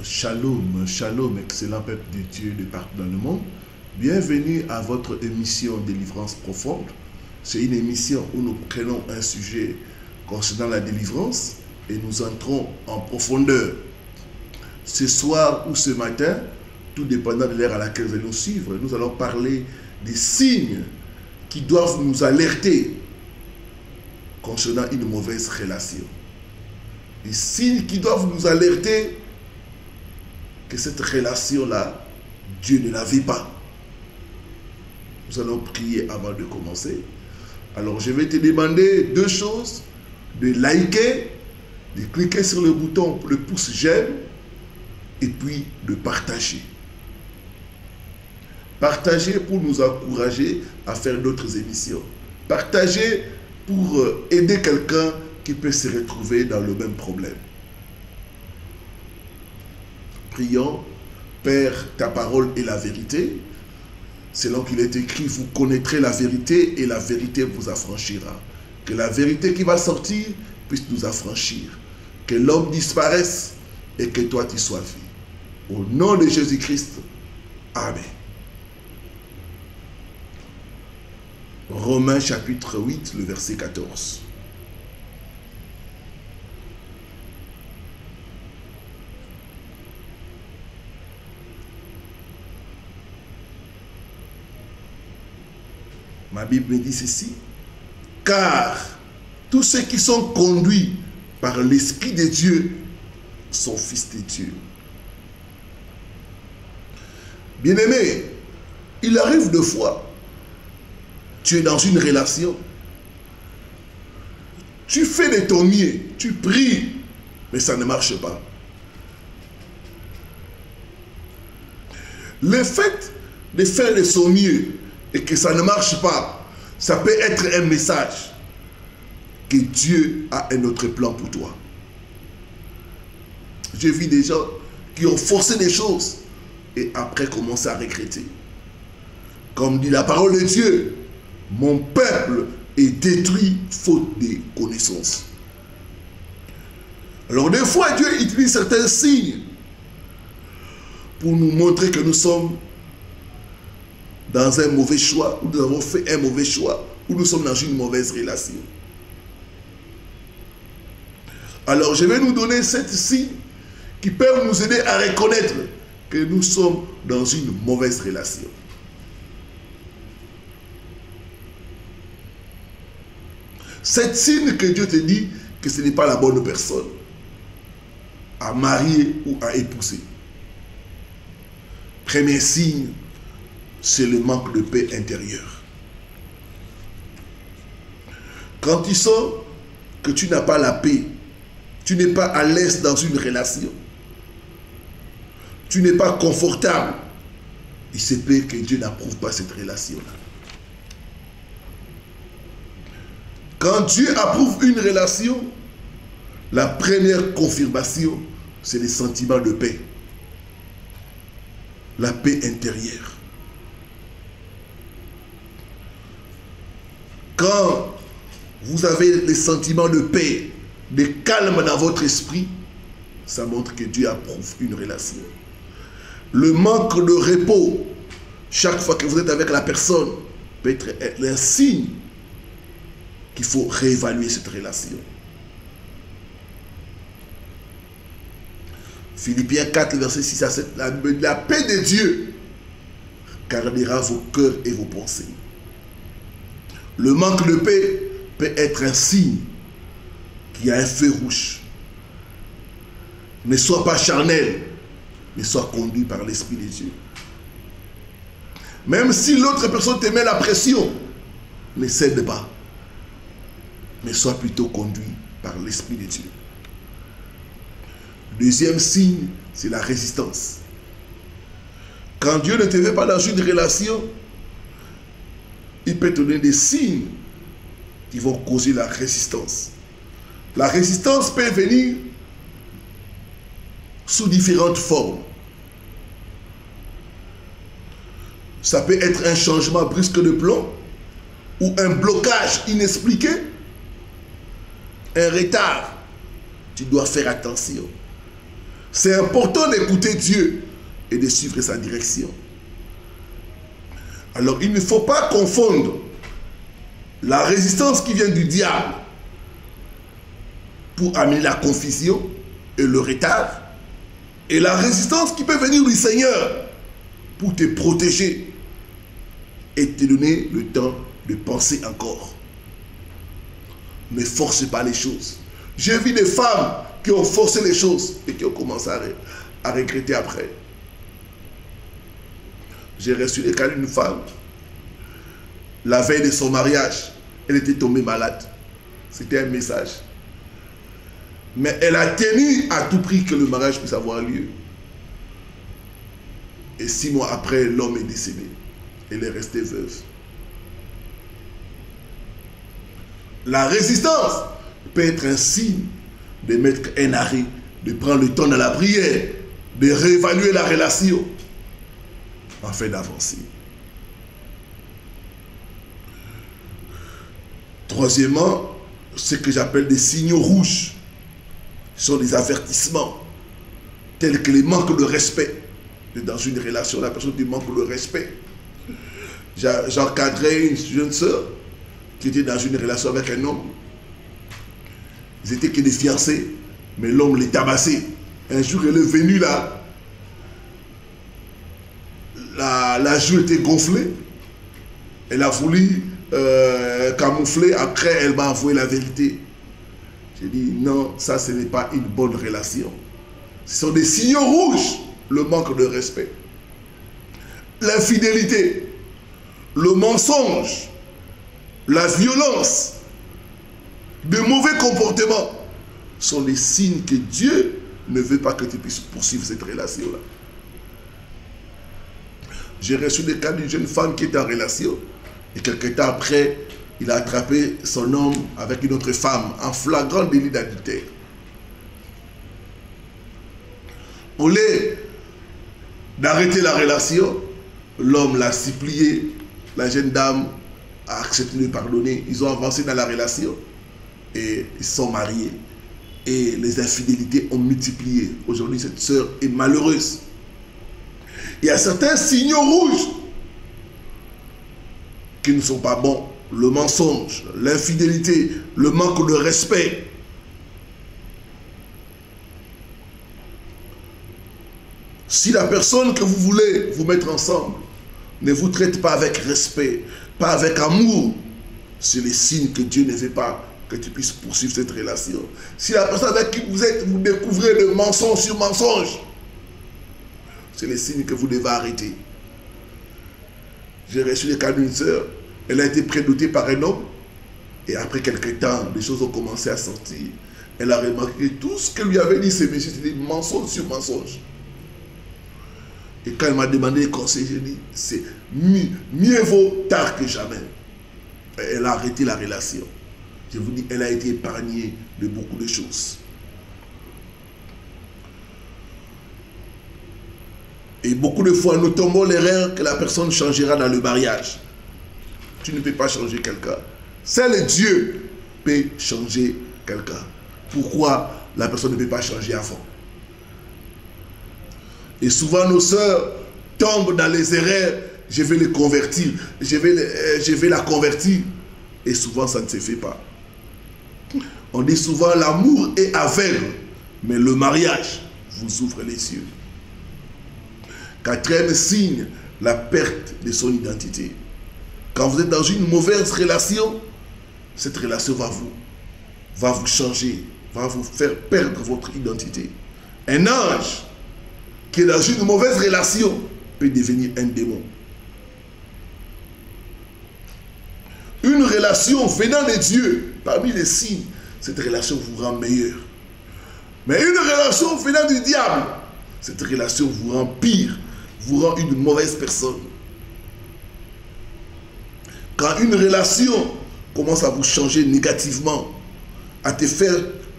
Shalom, shalom, excellent peuple de Dieu de partout dans le monde. Bienvenue à votre émission Délivrance profonde. C'est une émission où nous prenons un sujet concernant la délivrance et nous entrons en profondeur. Ce soir ou ce matin, tout dépendant de l'heure à laquelle vous allez nous suivre, nous allons parler des signes qui doivent nous alerter concernant une mauvaise relation. Des signes qui doivent nous alerter que cette relation-là, Dieu ne la vit pas. Nous allons prier avant de commencer. Alors je vais te demander deux choses, de liker, de cliquer sur le bouton, le pouce j'aime, et puis de partager. Partager pour nous encourager à faire d'autres émissions. Partager pour aider quelqu'un qui peut se retrouver dans le même problème. Prions. Père, ta parole est la vérité. Selon qu'il est écrit, vous connaîtrez la vérité et la vérité vous affranchira. Que la vérité qui va sortir puisse nous affranchir. Que l'homme disparaisse et que toi tu sois vu. Au nom de Jésus-Christ. Amen. Romains chapitre 8, le verset 14. Ma Bible me dit ceci. Car tous ceux qui sont conduits par l'Esprit de Dieu sont fils de Dieu. Bien-aimé, il arrive deux fois. Tu es dans une relation. Tu fais de ton mieux. Tu pries. Mais ça ne marche pas. Le fait de faire de son mieux et que ça ne marche pas, ça peut être un message que Dieu a un autre plan pour toi. J'ai vu des gens qui ont forcé des choses et après commencé à regretter. Comme dit la parole de Dieu, mon peuple est détruit faute de connaissances. Alors des fois, Dieu utilise certains signes pour nous montrer que nous sommes dans un mauvais choix, où nous avons fait un mauvais choix, où nous sommes dans une mauvaise relation. Alors je vais nous donner 7 signes qui peuvent nous aider à reconnaître que nous sommes dans une mauvaise relation. Sept signes que Dieu te dit que ce n'est pas la bonne personne à marier ou à épouser. Premier signe, c'est le manque de paix intérieure. Quand tu sens que tu n'as pas la paix, tu n'es pas à l'aise dans une relation, tu n'es pas confortable, il se peut que Dieu n'approuve pas cette relation-là. Quand Dieu approuve une relation, la première confirmation, c'est le sentiment de paix. La paix intérieure. Quand vous avez les sentiments de paix, de calme dans votre esprit, ça montre que Dieu approuve une relation. Le manque de repos, chaque fois que vous êtes avec la personne, peut être un signe qu'il faut réévaluer cette relation. Philippiens 4, verset 6 à 7, la paix de Dieu gardera vos cœurs et vos pensées. Le manque de paix peut être un signe qu'il y a un feu rouge. Ne sois pas charnel, mais sois conduit par l'Esprit de Dieu. Même si l'autre personne te met la pression, ne cède pas, mais sois plutôt conduit par l'Esprit de Dieu. Deuxième signe, c'est la résistance. Quand Dieu ne te veut pas dans une relation, il peut te donner des signes qui vont causer la résistance. La résistance peut venir sous différentes formes. Ça peut être un changement brusque de plan ou un blocage inexpliqué, un retard. Tu dois faire attention. C'est important d'écouter Dieu et de suivre sa direction. Alors, il ne faut pas confondre la résistance qui vient du diable pour amener la confusion et le retard, et la résistance qui peut venir du Seigneur pour te protéger et te donner le temps de penser encore. Ne force pas les choses. J'ai vu des femmes qui ont forcé les choses et qui ont commencé à regretter après. J'ai reçu le cas d'une femme, la veille de son mariage, elle était tombée malade. C'était un message. Mais elle a tenu à tout prix que le mariage puisse avoir lieu. Et 6 mois après, l'homme est décédé. Elle est restée veuve. La résistance peut être un signe de mettre un arrêt, de prendre le temps dans la prière, de réévaluer la relation, afin d'avancer. Troisièmement, ce que j'appelle des signaux rouges sont des avertissements, tels que les manques de respect. Dans une relation, la personne qui manque le respect. J'encadrais une jeune sœur qui était dans une relation avec un homme. Ils étaient que des fiancés, mais l'homme les tabassait. Un jour, elle est venue là. La joue était gonflée. Elle a voulu camoufler. Après, elle m'a avoué la vérité. J'ai dit, non, ça, ce n'est pas une bonne relation. Ce sont des signaux rouges. Le manque de respect, l'infidélité, le mensonge, la violence, de mauvais comportements sont les signes que Dieu ne veut pas que tu puisses poursuivre cette relation-là. J'ai reçu des cas d'une jeune femme qui était en relation et quelques temps après, il a attrapé son homme avec une autre femme en flagrant délit d'adultère. Au lieu d'arrêter la relation, l'homme l'a supplié, la jeune dame a accepté de pardonner, ils ont avancé dans la relation et ils sont mariés et les infidélités ont multiplié. Aujourd'hui, cette sœur est malheureuse. Il y a certains signaux rouges qui ne sont pas bons. Le mensonge, l'infidélité, le manque de respect. Si la personne que vous voulez vous mettre ensemble ne vous traite pas avec respect, pas avec amour, c'est les signes que Dieu ne veut pas que tu puisses poursuivre cette relation. Si la personne avec qui vous êtes, vous découvrez de mensonge sur mensonge, c'est les signes que vous devez arrêter. J'ai reçu le cas d'une sœur, elle a été prédotée par un homme, et après quelques temps, les choses ont commencé à sortir. Elle a remarqué que tout ce que lui avait dit ces messieurs, c'était mensonge sur mensonge. Et quand elle m'a demandé des conseils, j'ai dit, c'est mieux vaut tard que jamais. Et elle a arrêté la relation. Je vous dis, elle a été épargnée de beaucoup de choses. Et beaucoup de fois, nous tombons l'erreur que la personne changera dans le mariage. Tu ne peux pas changer quelqu'un. Seul Dieu peut changer quelqu'un. Pourquoi la personne ne peut pas changer avant? Et souvent, nos sœurs tombent dans les erreurs. Je vais les convertir. Je vais la convertir. Et souvent, ça ne se fait pas. On dit souvent, l'amour est aveugle. Mais le mariage vous ouvre les yeux. Quatrième signe, la perte de son identité. Quand vous êtes dans une mauvaise relation, cette relation va vous changer, va vous faire perdre votre identité. Un ange qui est dans une mauvaise relation peut devenir un démon. Une relation venant de Dieu, parmi les signes, cette relation vous rend meilleur. Mais une relation venant du diable, cette relation vous rend pire, vous rend une mauvaise personne. Quand une relation commence à vous changer négativement, à te faire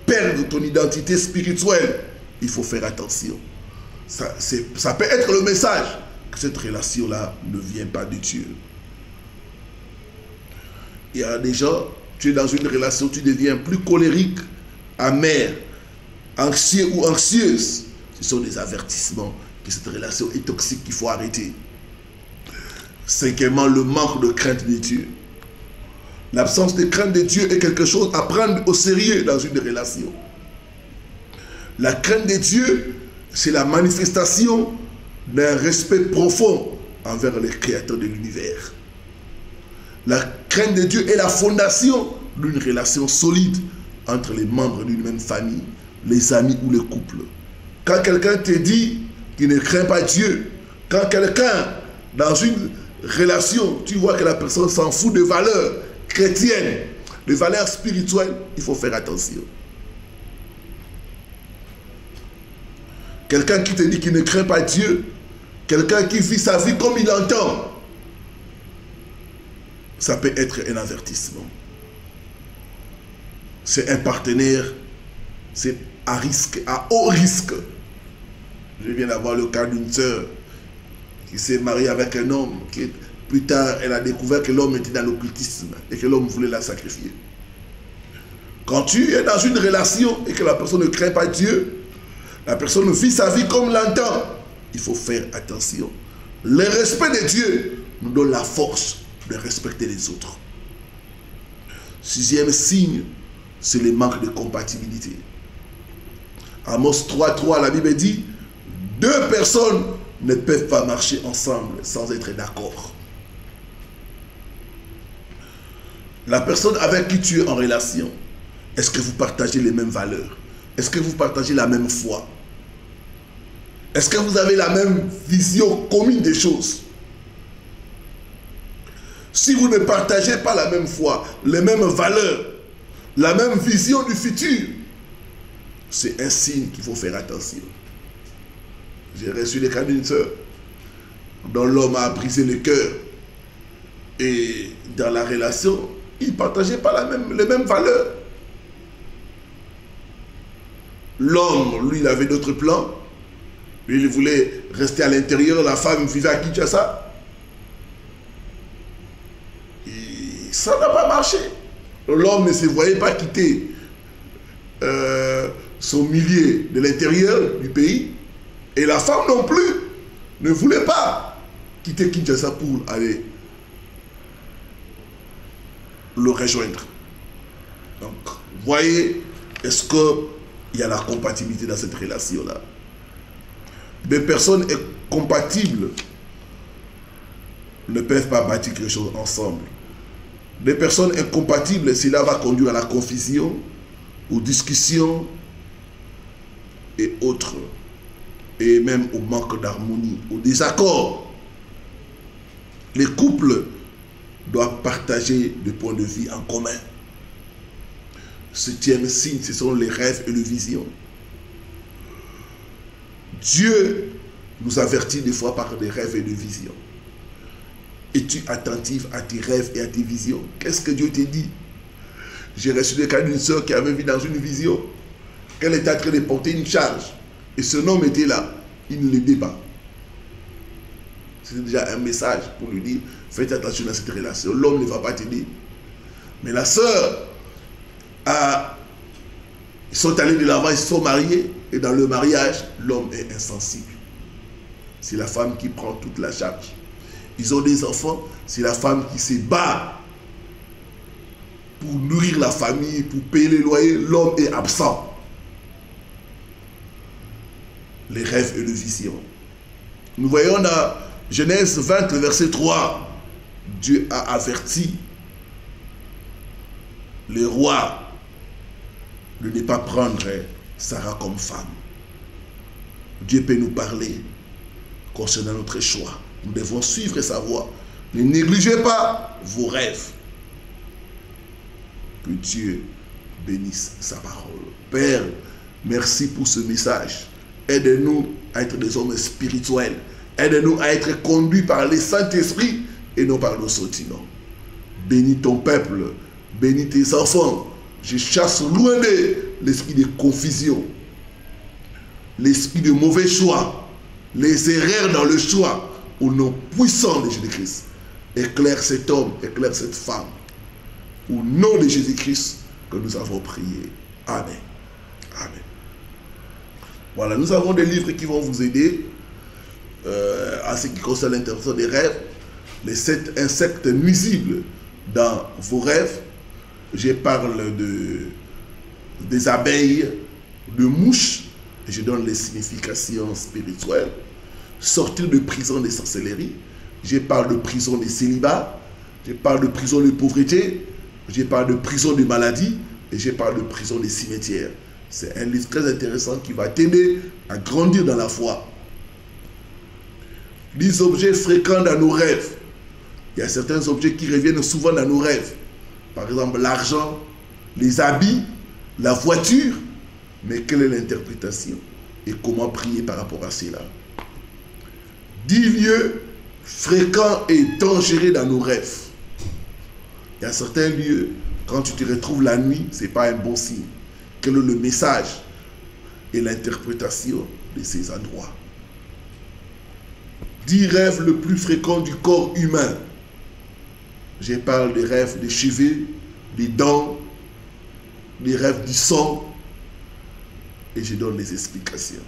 perdre ton identité spirituelle, il faut faire attention. Ça peut être le message que cette relation-là ne vient pas de Dieu. Il y a des gens, tu es dans une relation, tu deviens plus colérique, amer, anxieux ou anxieuse. Ce sont des avertissements que cette relation est toxique, qu'il faut arrêter. Cinquièmement, le manque de crainte de Dieu. L'absence de crainte de Dieu est quelque chose à prendre au sérieux dans une relation. La crainte de Dieu, c'est la manifestation d'un respect profond envers le Créateur de l'univers. La crainte de Dieu est la fondation d'une relation solide entre les membres d'une même famille, les amis ou le couple. Quand quelqu'un te dit qu'il ne craint pas Dieu, quand quelqu'un, dans une relation, tu vois que la personne s'en fout des valeurs chrétiennes, des valeurs spirituelles, il faut faire attention. Quelqu'un qui te dit qu'il ne craint pas Dieu, quelqu'un qui vit sa vie comme il entend, ça peut être un avertissement. C'est un partenaire, c'est à risque, à haut risque. Je viens d'avoir le cas d'une sœur qui s'est mariée avec un homme, qui plus tard elle a découvert que l'homme était dans l'occultisme et que l'homme voulait la sacrifier. Quand tu es dans une relation et que la personne ne craint pas Dieu, la personne vit sa vie comme l'entend, il faut faire attention. Le respect de Dieu nous donne la force de respecter les autres. Sixième signe, c'est le manque de compatibilité. Amos 3:3, la Bible dit, deux personnes ne peuvent pas marcher ensemble sans être d'accord. La personne avec qui tu es en relation, est-ce que vous partagez les mêmes valeurs? Est-ce que vous partagez la même foi? Est-ce que vous avez la même vision commune des choses? Si vous ne partagez pas la même foi, les mêmes valeurs, la même vision du futur, c'est un signe qu'il faut faire attention. J'ai reçu le cas d'une sœur dont l'homme a brisé le cœur. Et dans la relation, ils ne partageaient pas les mêmes valeurs. L'homme, lui, il avait d'autres plans. Lui, il voulait rester à l'intérieur. La femme vivait à Kinshasa. Et ça n'a pas marché. L'homme ne se voyait pas quitter son milieu de l'intérieur du pays. Et la femme non plus ne voulait pas quitter Kinshasa pour aller le rejoindre. Donc, voyez, est-ce qu'il y a la compatibilité dans cette relation-là? Des personnes compatibles ne peuvent pas bâtir quelque chose ensemble. Des personnes incompatibles, cela va conduire à la confusion, aux discussions et autres. Et même au manque d'harmonie, au désaccord. Les couples doivent partager des points de vue en commun. Septième signe, ce sont les rêves et les visions. Dieu nous avertit des fois par des rêves et des visions. Es-tu attentif à tes rêves et à tes visions? Qu'est-ce que Dieu te dit? J'ai reçu le cas d'une soeur qui avait vu dans une vision qu'elle était en train de porter une charge. Et ce homme était là. Il ne l'aidait pas. C'est déjà un message pour lui dire, faites attention à cette relation. L'homme ne va pas t'aider. Mais la sœur, ils sont allés de l'avant, ils se sont mariés. Et dans le mariage, l'homme est insensible. C'est la femme qui prend toute la charge. Ils ont des enfants, c'est la femme qui se bat pour nourrir la famille, pour payer les loyers. L'homme est absent. Les rêves et les visions. Nous voyons dans Genèse 20, verset 3, Dieu a averti le roi de ne pas prendre Sarah comme femme. Dieu peut nous parler concernant notre choix. Nous devons suivre sa voie. Ne négligez pas vos rêves. Que Dieu bénisse sa parole. Père, merci pour ce message. Aide-nous à être des hommes spirituels. Aide-nous à être conduits par le Saint-Esprit et non par nos sentiments. Bénis ton peuple. Bénis tes enfants. Je chasse loin d'eux l'esprit de confusion, l'esprit de mauvais choix, les erreurs dans le choix, au nom puissant de Jésus-Christ. Éclaire cet homme, éclaire cette femme. Au nom de Jésus-Christ que nous avons prié. Amen. Amen. Voilà, nous avons des livres qui vont vous aider en ce qui concerne l'interprétation des rêves, les 7 insectes nuisibles dans vos rêves. Je parle des abeilles, de mouches, et je donne les significations spirituelles. Sortir de prison des sorcelleries. Je parle de prison des célibats. Je parle de prison de pauvreté. Je parle de prison de maladie. Et je parle de prison des cimetières. C'est un livre très intéressant qui va t'aider à grandir dans la foi. Les objets fréquents dans nos rêves. Il y a certains objets qui reviennent souvent dans nos rêves. Par exemple, l'argent, les habits, la voiture. Mais quelle est l'interprétation et comment prier par rapport à cela? 10 lieux fréquents et dangereux dans nos rêves. Il y a certains lieux, quand tu te retrouves la nuit, ce n'est pas un bon signe. Quel est le message et l'interprétation de ces endroits? 10 rêves le plus fréquents du corps humain. Je parle des rêves des cheveux, des dents, des rêves du sang. Et je donne les explications.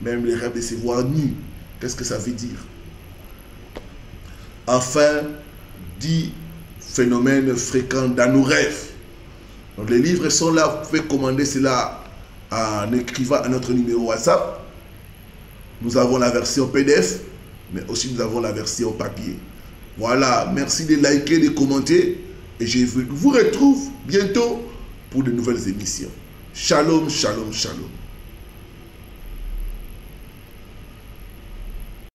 Même les rêves de se voir nus. Qu'est-ce que ça veut dire? Enfin, 10 phénomènes fréquents dans nos rêves. Donc les livres sont là. Vous pouvez commander cela en écrivant à notre numéro WhatsApp. Nous avons la version PDF, mais aussi nous avons la version papier. Voilà, merci de liker, de commenter. Et je vous retrouve bientôt pour de nouvelles émissions. Shalom, shalom, shalom.